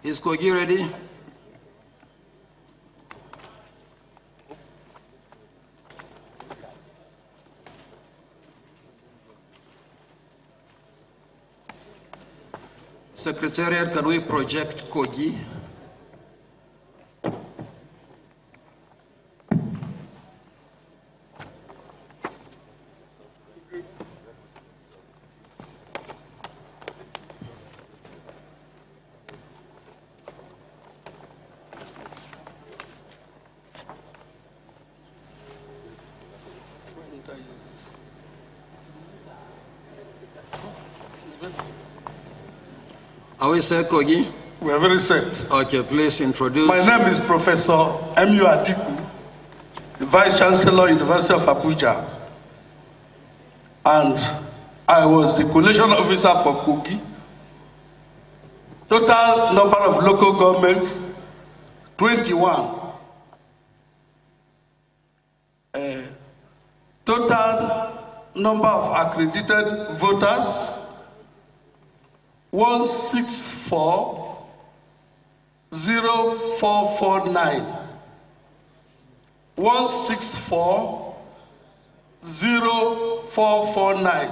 Is Kogi ready? Secretariat, can we project Kogi? Are we set, Kogi? We are very set. Okay, please introduce. My name is Professor M.U. Atiku, the Vice Chancellor, University of Abuja. And I was the collation officer for Kogi. Total number of local governments, 21. Total number of accredited voters, 164,0449. 164,0449.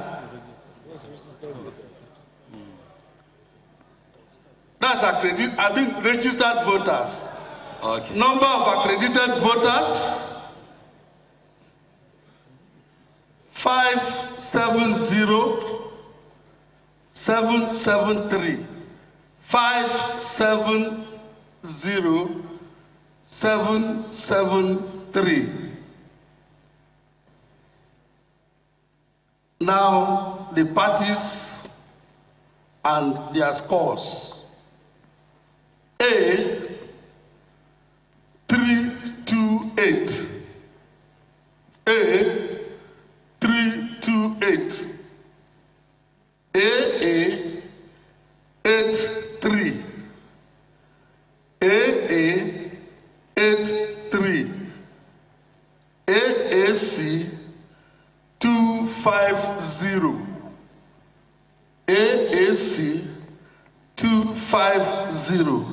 That's registered voters. Okay. Number of accredited voters, 570,773. 570,773. Now the parties and their scores. A 328. A 328. AA 83. AA 83. AAC 250. AAC 250.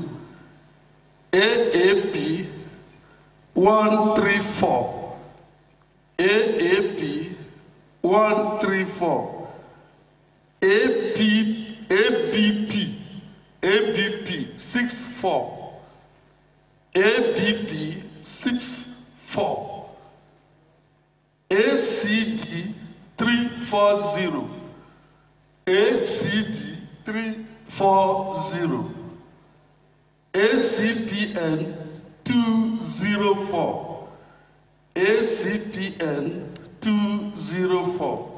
AAP 134. AAP 134. ABP 64. ABP 64. ACD 340. ACD 340. ACPN 204. ACPN 204.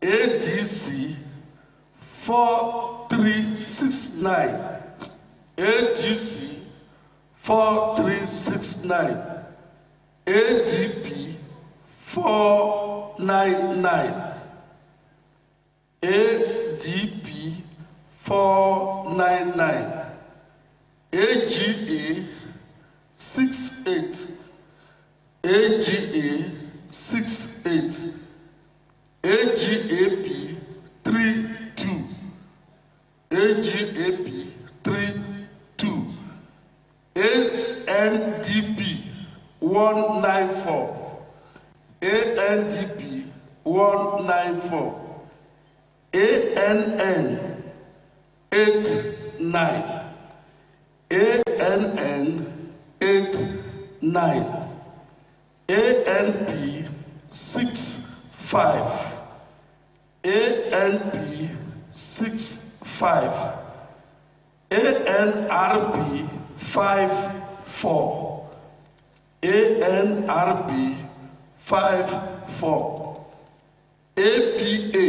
ADC 4369. ADC 4369. ADP 499. ADP 499. AGA 68. AGA 68. AGAP 32. AGAP 32. ANDP 194. ANDP 194. ANN 89. ANN 89. ANP 65. ANP 65. ANRB 54. ANRB 54. APA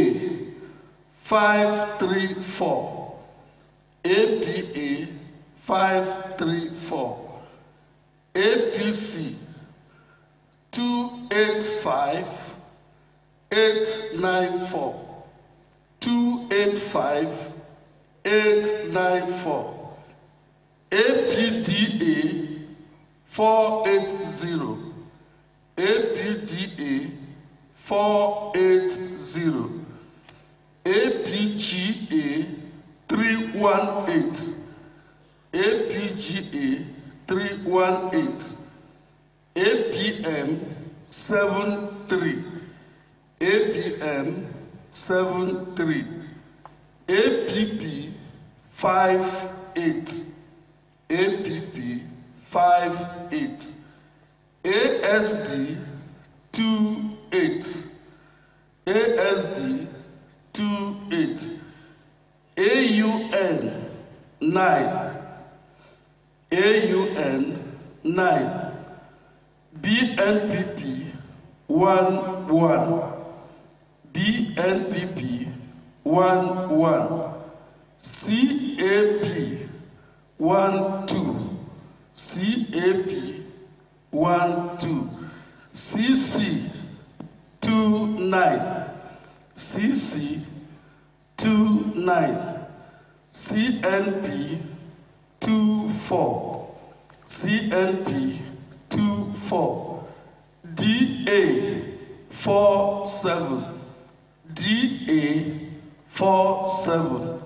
534. APA 534. APC 285 894. 285 894. APDA 480. APDA 480. APGA 318. APGA 318, APM 73, APM 73, APP 58, APP 58, ASD 28, ASD 28, AUN 9, AUN 9, BNPP 11, BNPP 11, CAP 12, CAP 12, CC 29, CC 29, CNP 24, CNP 24, DA 47, DA 47,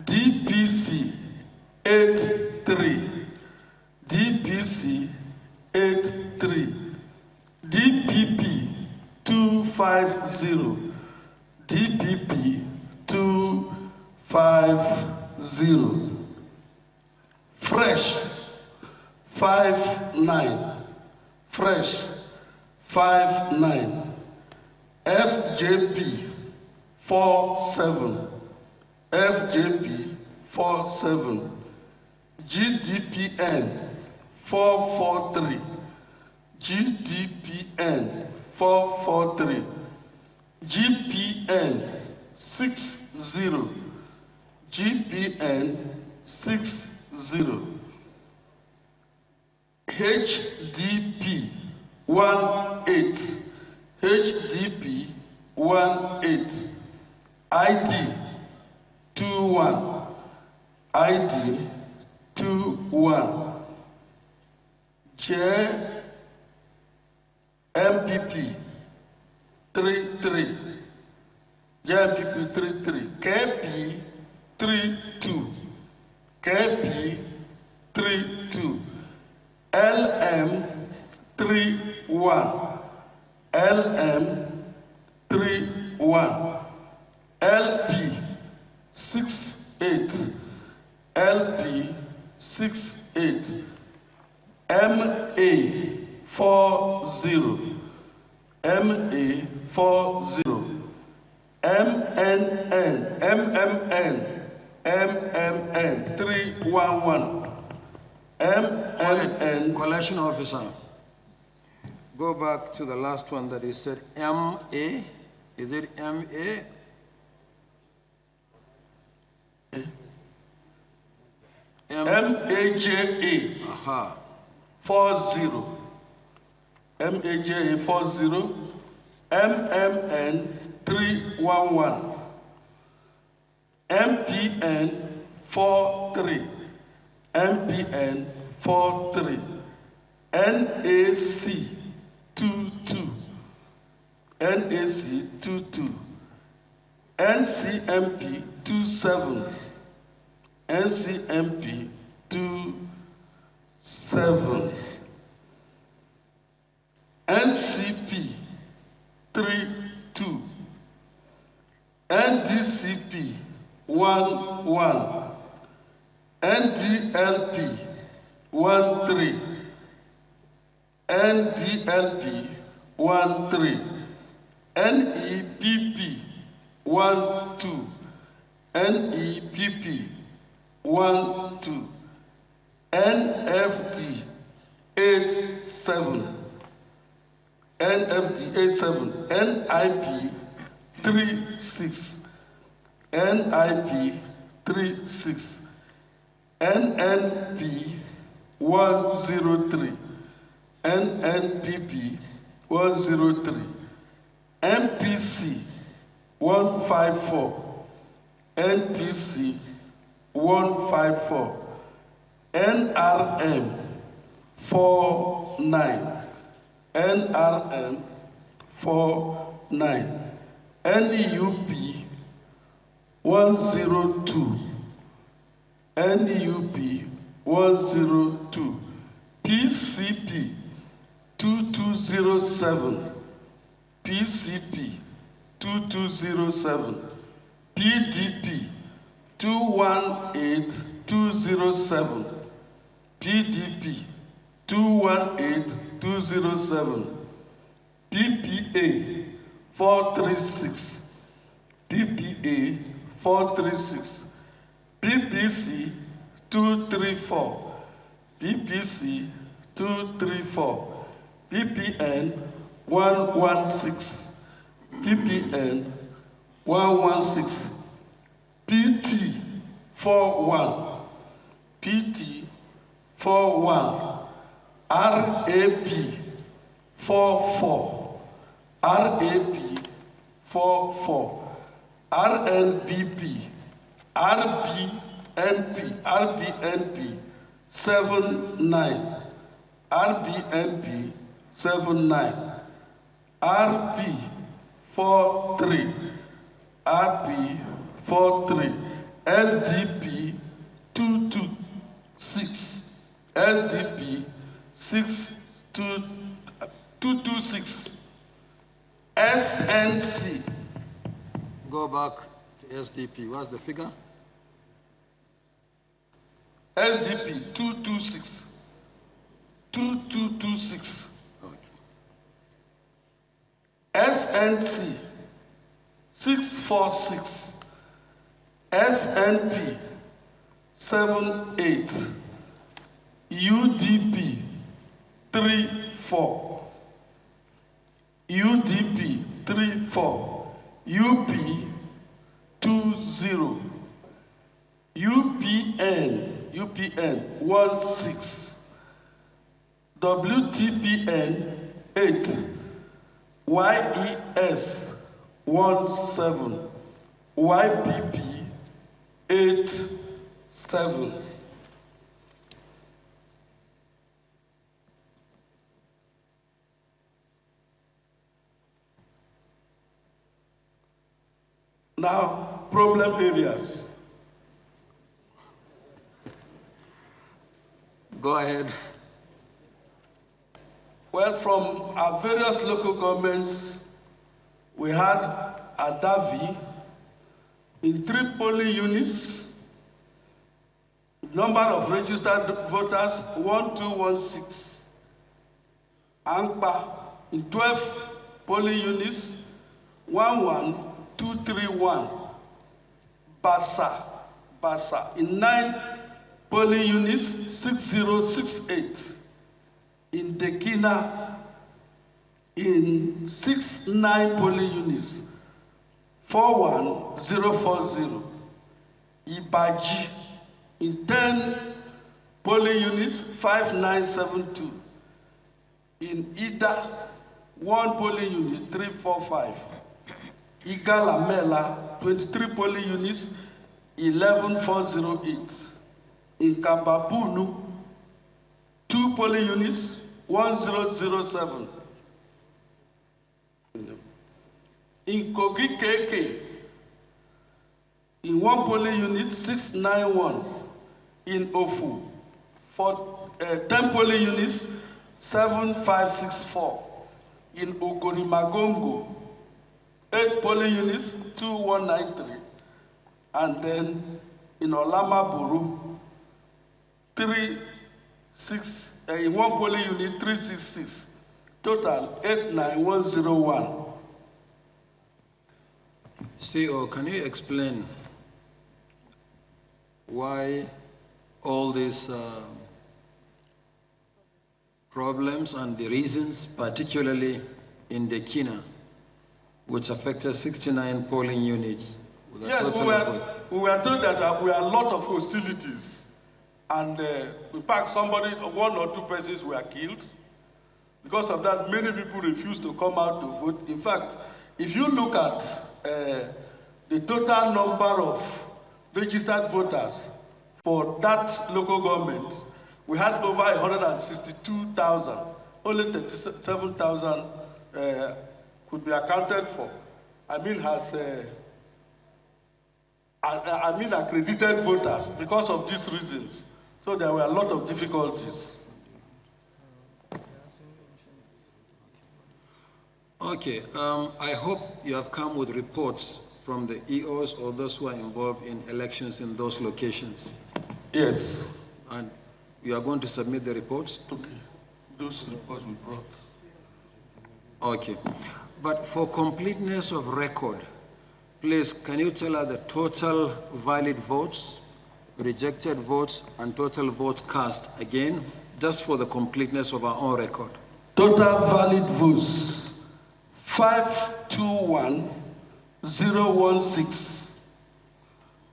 DPC 83, DPC 83, DPP 250, DPP 250, Fresh 59, Fresh 59, FJP 47, FJP 47, GDPN 443, GDPN 443, GPN 60, GPN 60, HDP 18, HDP 18, ID 21, ID 21, JMPP 33, JMPP 33, KP 32, KP 32, LM 31, LM 31, LP 68, LP 68, MA 40, MA 40, MMN 311, MMN. Collection officer, go back to the last one that you said MA. Is it MA? MAJA Aha. 40, MAJA 40, MMN 311, MPN 43, MPN 43, NAC 22, NAC 22, NCMP 27, NCMP 27, NCP 32, NDCP 11, NDLP 13, NDLP 13, NEPP 12, NEPP 12, NFD 87, NFD 87, NIP 36, NIP 36, NNP 103, NNPP 103, MPC 154, NPC 154, NRM 49, NRM 49, NUP 102, NUP 102. PCP 2207. PCP 2207. PDP 218207. PDP 218207. PPA 436. PPA 436. PPC 234. PPC 234. PPN 116. PPN 116. PT 41. PT 41. RAP 44. RAP 44. RNBP RBNP 79. RBNP 79. RP 43. RP 43. SDP 226. SDP 226. SNC. Go back to SDP. What's the figure? SDP 226. 2226. Okay. SNC 646. SNP 78. UDP 34. UDP 34. UP 20. UPN 16. WTPN 8. YES 17. YPP 87. Now, problem areas. Go ahead. Well, from our various local governments, we had Adavi in 3 polling units, number of registered voters 1216. Angpa in 12 polling units 11231. Basa in 9 polling units 6068. In Dekina in 69 polling units 41040. Ibaji in 10 polling units 5972. In Ida 1 polling unit 345. Igalamela 23 polling units 11408. In Kababunu 2 polling units 1007. In Kogi KK, in 1 polling unit 691. In Ofu, for 10 polling units 7564. In Ogorimagongo, 8 polling units 2193. And then in Olamaburu, in 1 polling unit 366. Total 89101. CEO, can you explain why all these problems and the reasons, particularly in the Kina, which affected 69 polling units? Yes, we were told that there were a lot of hostilities. And we packed somebody, 1 or 2 persons were killed. Because of that, many people refused to come out to vote. In fact, if you look at the total number of registered voters for that local government, we had over 162,000. Only 37,000 could be accounted for. Accredited voters because of these reasons. So there were a lot of difficulties. Okay, I hope you have come with reports from the EOs or those who are involved in elections in those locations. Yes. And you are going to submit the reports? Okay. Those reports we brought. Okay. But for completeness of record, please, can you tell us the total valid votes, rejected votes, and total votes cast again, just for the completeness of our own record? Total valid votes, 521,016.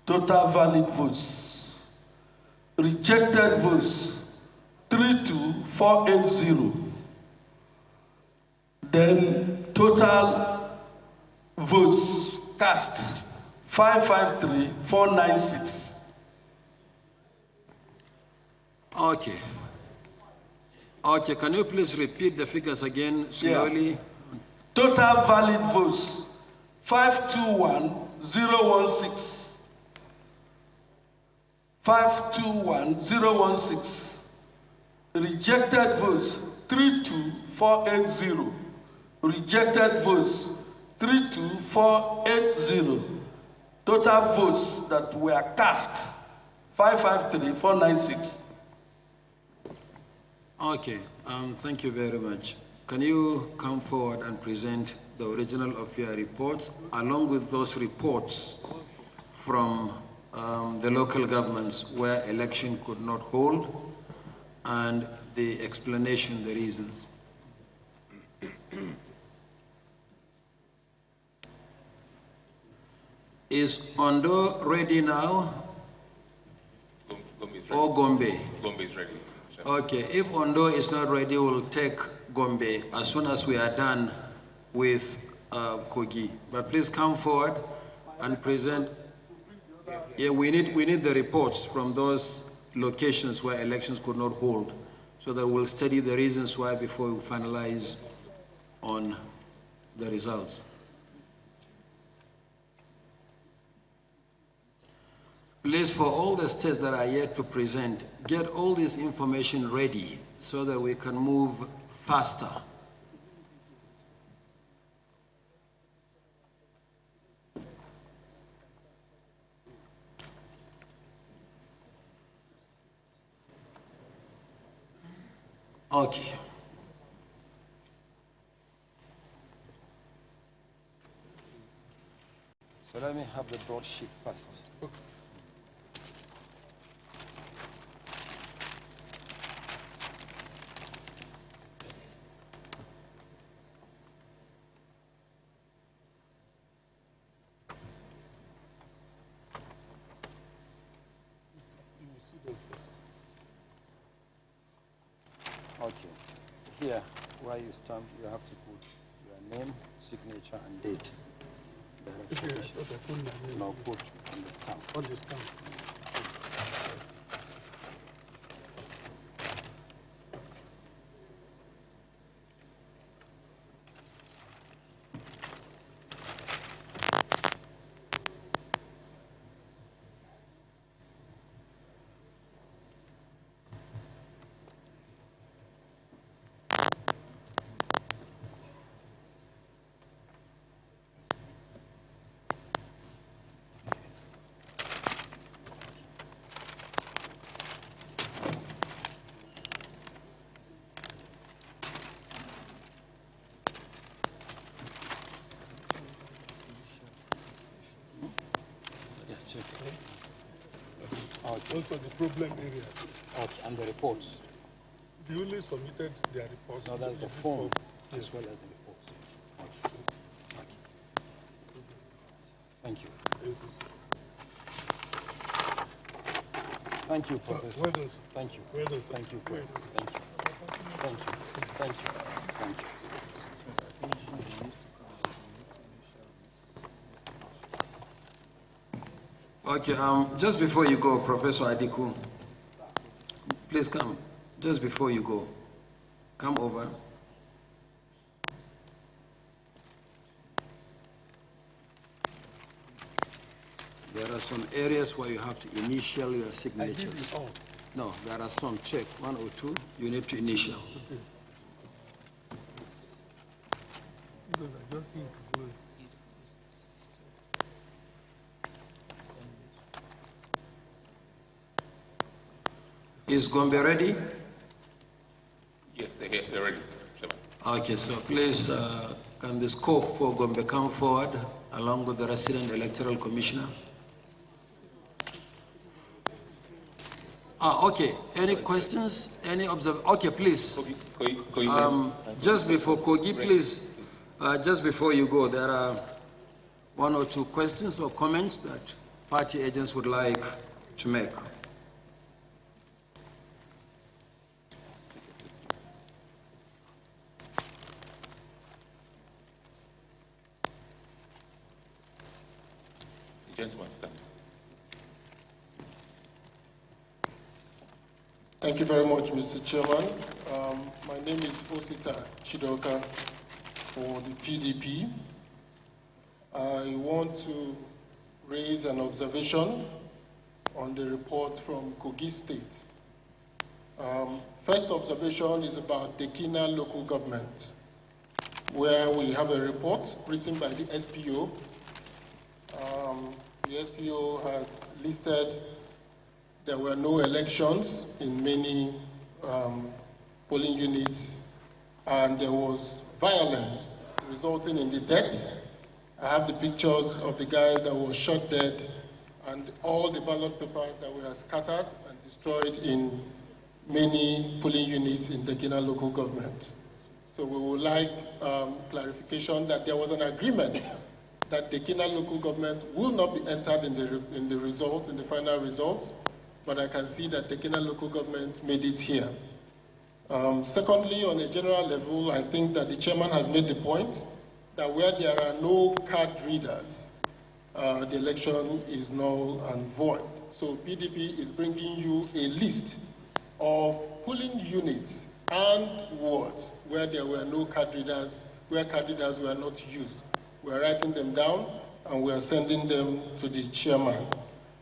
Total valid votes. Rejected votes, 32,480. Then total votes cast, 553,496. Okay. Okay, can you please repeat the figures again slowly? Yeah. Total valid votes, 521,016. 521,016. Rejected votes, 32,480. Rejected votes, 32,480. Total votes that were cast, 553,496. Okay, thank you very much. Can you come forward and present the original of your reports, along with those reports from the local governments where election could not hold, and the explanation, the reasons? Is Ondo ready now? Gombe is ready. Or Gombe? Gombe is ready. Okay, if Ondo is not ready, we'll take Gombe as soon as we are done with Kogi. But please come forward and present. Yeah, we need the reports from those locations where elections could not hold, so that we'll study the reasons why before we finalize on the results. Please, for all the states that are yet to present, get all this information ready so that we can move faster. Okay. So let me have the broadsheet first. Okay. Okay. Here, where you stamp, you have to put your name, signature, and date. Now put on the stamp. On the stamp. Okay. Also the problem areas. Okay, and the reports. They only submitted their reports. So that's the form as well as the reports. Okay. Okay. Thank you. Thank you, Professor. Well done. Thank you. Well done. Thank you. Well done. Thank you. Thank you. Thank you. Thank you. Okay, just before you go, Professor Adiku, please come. Just before you go, come over. There are some areas where you have to initial your signature. I did it all. No, there are some. Check 102. You need to initial. Okay. Because I don't think it's Is Gombe ready? Yes, they're ready, Chairman. Okay, so please, can the scope for Gombe come forward along with the resident electoral commissioner? Okay. Any questions? Any okay, please. Kogi, Just before Kogi, please, just before you go, there are 1 or 2 questions or comments that party agents would like to make. Gentleman, stand. Thank you very much, Mr. Chairman. My name is Osita Chidoka for the PDP. I want to raise an observation on the report from Kogi State. First observation is about Dekina local government, where we have a report written by the SPO. The SPO has listed there were no elections in many polling units, and there was violence resulting in the death. I have the pictures of the guy that was shot dead and all the ballot papers that were scattered and destroyed in many polling units in Dekina local government. So we would like clarification that there was an agreement that Dekina local government will not be entered in the results, in the final results, but I can see that Dekina local government made it here. Secondly, on a general level, I think that the chairman has made the point that where there are no card readers, the election is null and void. So PDP is bringing you a list of polling units and wards where there were no card readers, where card readers were not used. We are writing them down and we are sending them to the chairman.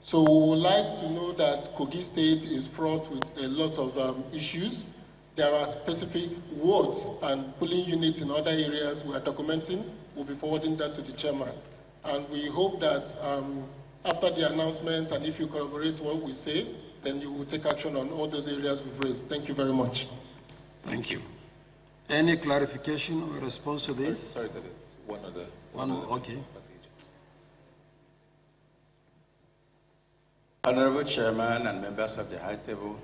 So we would like to know that Kogi State is fraught with a lot of issues. There are specific wards and polling units in other areas we are documenting. We'll be forwarding that to the chairman. And we hope that after the announcements and if you corroborate what we say, then you will take action on all those areas we've raised. Thank you very much. Thank you. Any clarification or response to this? Sorry, sir, there's one other. Okay. Honorable Chairman and members of the High Table,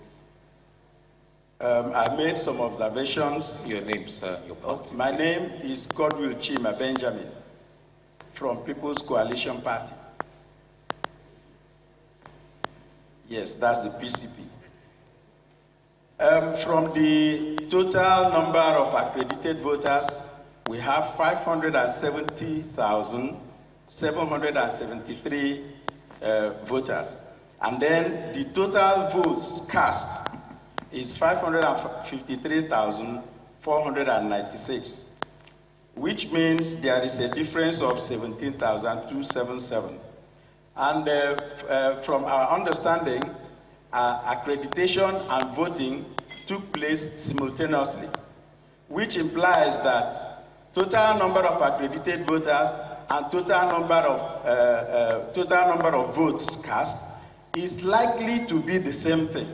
I made some observations. Your name, sir, your party. My name is Godwill Chima Benjamin from People's Coalition Party. Yes, that's the PCP. From the total number of accredited voters, we have 570,773 voters. And then the total votes cast is 553,496, which means there is a difference of 17,277. And from our understanding, accreditation and voting took place simultaneously, which implies that total number of accredited voters and total number of votes cast is likely to be the same thing.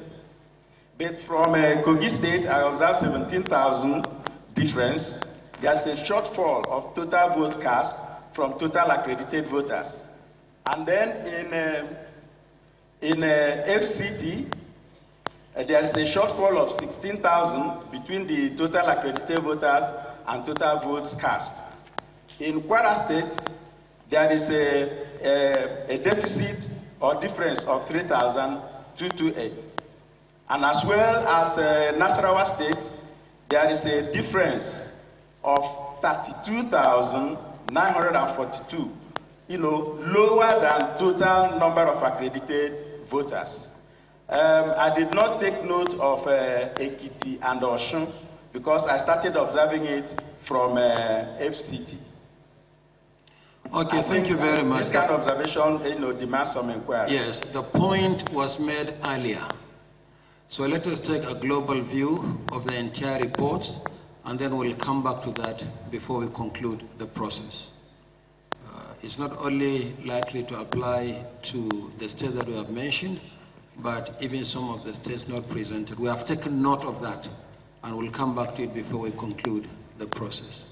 But from Kogi State, I observed 17,000 difference. There's a shortfall of total vote cast from total accredited voters. And then in FCT, there is a shortfall of 16,000 between the total accredited voters and total votes cast. In Kwara State, there is a deficit or difference of 3,228. And as well as Nasarawa State, there is a difference of 32,942, lower than total number of accredited voters. I did not take note of Ekiti and Osun because I started observing it from FCT. Okay, thank you very much. This kind of observation, demands some inquiry. Yes, the point was made earlier. So let us take a global view of the entire report, and then we'll come back to that before we conclude the process. It's not only likely to apply to the states that we have mentioned, but even some of the states not presented. We have taken note of that, and we'll come back to it before we conclude the process.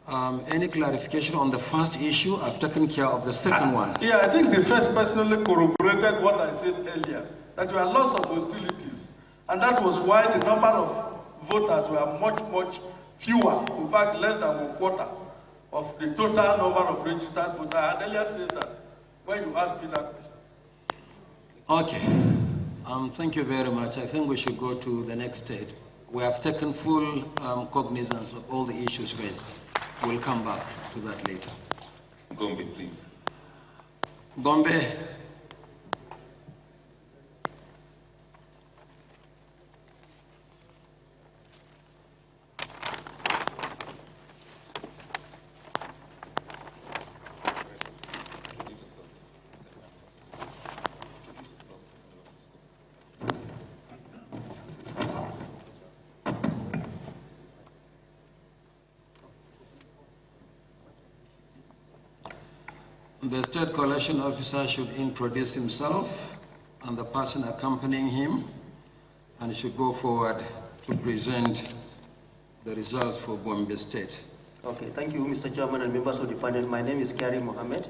Any clarification on the first issue? I've taken care of the second one. Yeah, I think the first personally corroborated what I said earlier, that there are lots of hostilities, and that was why the number of voters were much fewer, in fact less than 1/4 of the total number of registered voters. I had earlier said that when you asked me that question. Okay, thank you very much. I think we should go to the next stage. We have taken full cognizance of all the issues raised. We'll come back to that later. Gombe, please. Gombe. The State Collection Officer should introduce himself and the person accompanying him, and should go forward to present the results for Gombe State. Okay, thank you, Mr. Chairman and members of the panel. My name is Kari Mohammed.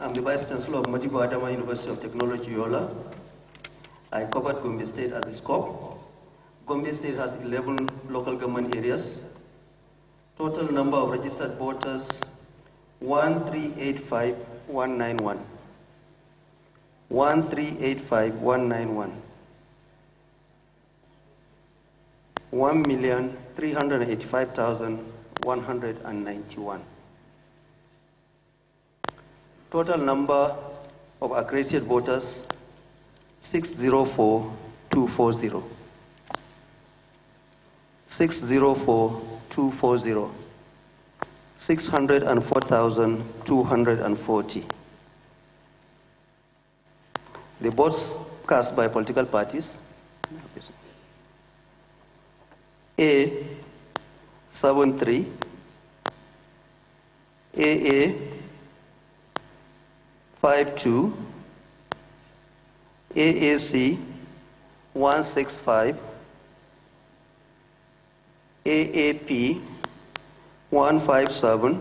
I'm the Vice Chancellor of Modibo Adama University of Technology, Yola. I covered Gombe State as a scope. Gombe State has 11 local government areas. Total number of registered voters, 1,385,191. 1,385,191. 1,385,191. Total number of accredited voters, 604,240. 604,240. 604,240. The votes cast by political parties: A 73, AA 52, AAC 165, AAP 157,